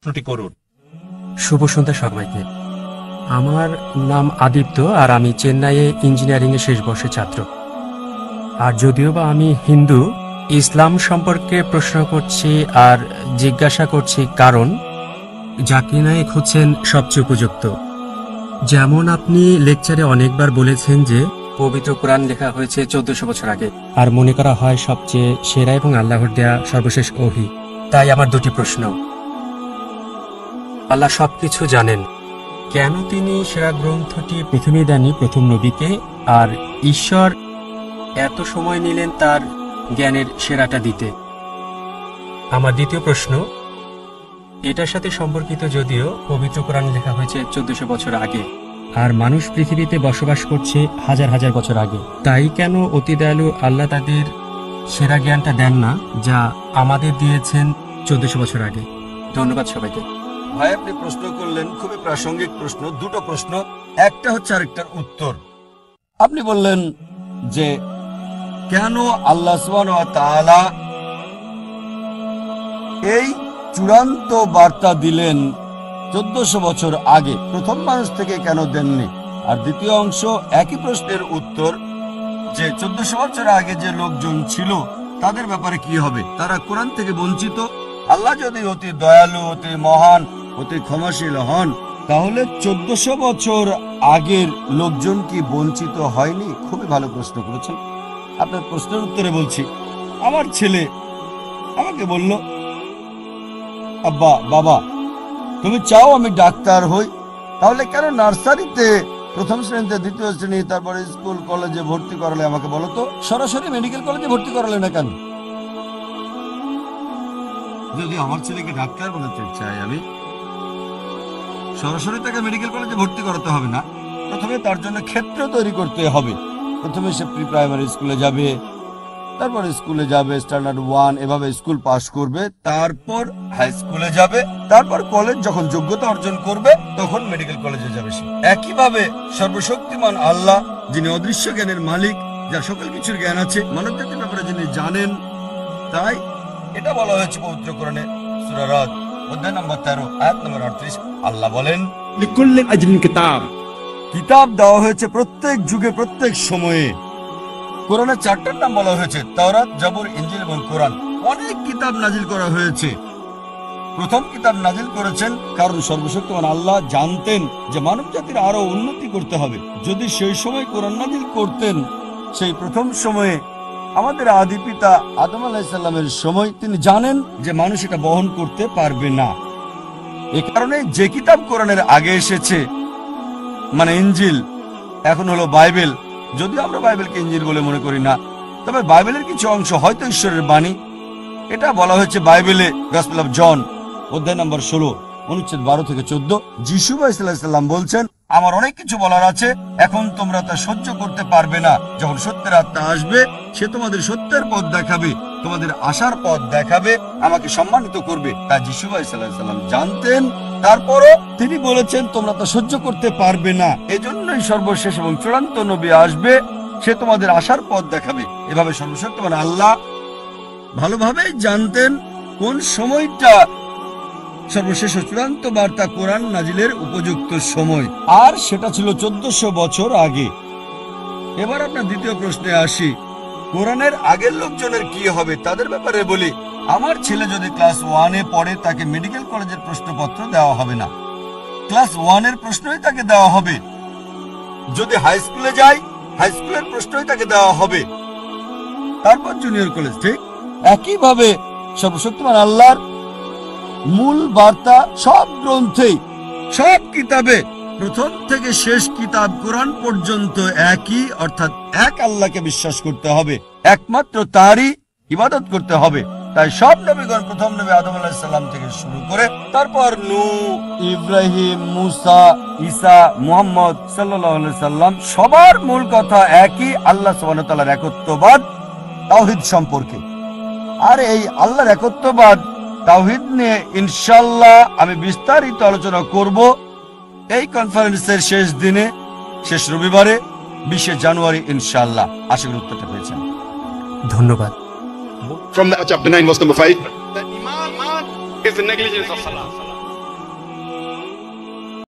প্রশ্নটি করুন। শুভ সন্ধ্যা সবাইকে। আমার নাম আদিত্য, আর আমি চেন্নাইয়ে ইঞ্জিনিয়ারিংয়ে শেষ বর্ষের ছাত্র। আর যদিও বা আমি হিন্দু, ইসলাম সম্পর্কে প্রশ্ন করছি আর জিজ্ঞাসা করছি, কারণ জাকির নায়েক হচ্ছেন সবচেয়ে উপযুক্ত। যেমন আপনি লেকচারে অনেকবার বলেছেন যে পবিত্র কোরআন লেখা হয়েছে 1400 বছর আগে, আর মনে করা হয় সবচেয়ে সেরা এবং আল্লাহর দেয়া সর্বশেষ ওহী। তাই আমার দুটি প্রশ্ন। আল্লাহ সবকিছু জানেন, কেন তিনি সেরা গ্রন্থটি পৃথিবী দেননি প্রথম নবীকে, আর ঈশ্বর এত সময় নিলেন তার জ্ঞানের সেরাটা দিতে? আমার দ্বিতীয় প্রশ্ন এটার সাথে সম্পর্কিত, যদিও পবিত্র কোরআন লেখা হয়েছে 1400 বছর আগে, আর মানুষ পৃথিবীতে বসবাস করছে হাজার হাজার বছর আগে, তাই কেন অতি দয়ালু আল্লাহ তাদের সেরা জ্ঞানটা দেন না যা আমাদের দিয়েছেন 1400 বছর আগে? ধন্যবাদ সবাইকে। ভাই, আপনি প্রশ্ন করলেন খুবই প্রাসঙ্গিক প্রশ্ন, দুটো প্রশ্ন, একটা হচ্ছে আরেকটার উত্তর। আপনি বললেন যে কেন আল্লাহ সুবহানাহু ওয়া তাআলা এই চূড়ান্ত বার্তা দিলেন 1400 বছর আগে, প্রথম মানুষ থেকে কেন দেননি? আর দ্বিতীয় অংশ একই প্রশ্নের উত্তর, যে 1400 বছর আগে যে লোকজন ছিল তাদের ব্যাপারে কি হবে? তারা কোরআন থেকে বঞ্চিত। আল্লাহ যদি অতি দয়ালু, অতি মহান, অতি ক্ষমাশীল হন, তাহলে 1400 বছর আগের লোকজন কি বঞ্চিত হয়নি? খুবই ভালো প্রশ্ন করেছেন। আপনার প্রশ্নের উত্তরে বলছি, আমার ছেলে আমাকে বলল, আব্বা, বাবা, তুমি চাও আমি ডাক্তার হই, তাহলে কেন নার্সারিতে প্রথম শ্রেণীতে, দ্বিতীয় শ্রেণী, তারপরে স্কুল কলেজে ভর্তি করালে আমাকে বলো তো? সরাসরি মেডিকেল কলেজে ভর্তি করালে না কেন? যদি আমার ছেলেকে ডাক্তার বানাতে চাই আমি, সরাসরি তাকে মেডিকেল কলেজে ভর্তি করাতে হবে না। প্রথমে তার জন্য ক্ষেত্র তৈরি করতে হবে। প্রথমে সে প্রি প্রাইমারি স্কুলে যাবে, তারপর স্কুলে যাবে, স্ট্যান্ডার্ড 1, এভাবে স্কুল পাস করবে, তারপর হাই স্কুলে যাবে, তারপর কলেজ যখন যোগ্যতা অর্জন করবে তখন মেডিকেল কলেজে যাবে সে। একইভাবে সর্বশক্তিমান আল্লাহ, যিনি অদৃশ্য জ্ঞানের মালিক, যার সকল কিছুর জ্ঞান আছে, মানব জাতির ব্যাপারে যিনি জানেন, তাই এটা বলা হয়েছে পবিত্র কোরআনে সূরা রাদ অধ্যায় নম্বর 13 আয়াত নম্বর 38। আল্লাহ বলেন, লিকুল্লি আজরিন কিতাব। কিতাব দেওয়া হয়েছে প্রত্যেক যুগে, প্রত্যেক সময়ে। কোরআনের 4টার নাম বলা হয়েছে, তাওরাত, জাবুর, ইনজিল এবং কোরআন। অনেক কিতাব নাজিল করা হয়েছে। প্রথম কিতাব নাজিল করেছেন কারণ সর্বশক্তিমান আল্লাহ জানতেন যে মানব জাতির আরো উন্নতি করতে হবে। যদি সেই সময় কোরআন নাজিল করতেন, সেই প্রথম সময়ে আমাদের আদি পিতা আদম আলাইহিস সালামের সময়, তিনি জানেন যে মানুষ এটা বহন করতে পারবে না। এ কারণে যে কিতাব কোরআনের আগে এসেছে, মানে ইনজিল, এখন হলো বাইবেল, যদিও আমরা বাইবেলকে ইনজিল বলে মনে করি না, তবে বাইবেলের কিছু অংশ হয়তো ঈশ্বরের বাণী। এটা বলা হয়েছে বাইবেলে গসপেল অফ জন অধ্যায় নম্বর 16 অনুচ্ছেদ 12 থেকে 14। যিশু আলাইহিস সালাম বলছেন, আমার অনেক কিছু বলার আছে, এখন তোমরা তা সহ্য করতে পারবে না। যখন সত্যের আত্মা আসবে, সে তোমাদের সত্যের পথ দেখাবে, তোমাদের আশার পথ দেখাবে, আমাকে সম্মানিত করবে। তা যিশু আলাইহিস সালাম জানতেন, তারপরও তিনি বলেছেন তোমরা তা সহ্য করতে পারবে না। এজন্যই সর্বশেষ এবং চূড়ান্ত নবী আসবে, সে তোমাদের আশার পথ দেখাবে। এভাবে সর্বশক্তিমান আল্লাহ ভালোভাবেই জানতেন কোন সময়টা সর্বশেষ ও চূড়ান্ত বার্তা কোরআন নাজিলের উপযুক্ত সময়, আর সেটা ছিল 1400 বছর আগে। এবার আপনার দ্বিতীয় প্রশ্নে আসি, কোরআনের আগের লোকজনের কি হবে? তাদের ব্যাপারে বলি, আমার ছেলে যদি ক্লাস 1-এ পড়ে, তাকে মেডিকেল কলেজের প্রশ্নপত্র দেওয়া হবে না, ক্লাস 1-এর প্রশ্নই তাকে দেওয়া হবে। যদি হাই স্কুলে যায়, হাই স্কুলের প্রশ্নই তাকে দেওয়া হবে, তারপর জুনিয়র কলেজ। ঠিক একইভাবে সর্বশক্তিমান আল্লাহর মূল বার্তা সব গ্রন্থেই, সব কিতাবে, প্রথম থেকে শেষ কিতাব কোরআন পর্যন্ত একই, অর্থাৎ এক আল্লাহকে বিশ্বাস করতে হবে, একমাত্র তারই ইবাদত করতে হবে। তাই সব নবীগণ, প্রথম নবী আদম আলাইহিস সালাম থেকে শুরু করে, তারপর নূহ, ইব্রাহিম, মুসা, ঈসা, মুহাম্মদ সাল্লাল্লাহু আলাইহি সাল্লাম, সবার মূল কথা একই, আল্লাহ সুবহানাহু ওয়া তাআলার একত্ববাদ, তাওহীদ সম্পর্কে। আর এই আল্লাহর একত্ববাদ, তাওহীদ নিয়ে ইনশাআল্লাহ আমি বিস্তারিত আলোচনা করব এই কনফারেন্সের শেষ দিনে, শেষ রবিবারে, 20 জানুয়ারি ইনশাআল্লাহ। আশা করি উত্তরটা পেয়েছেন। ধন্যবাদ। From chapter 9 verse number 5, the iman is the negligence of salah.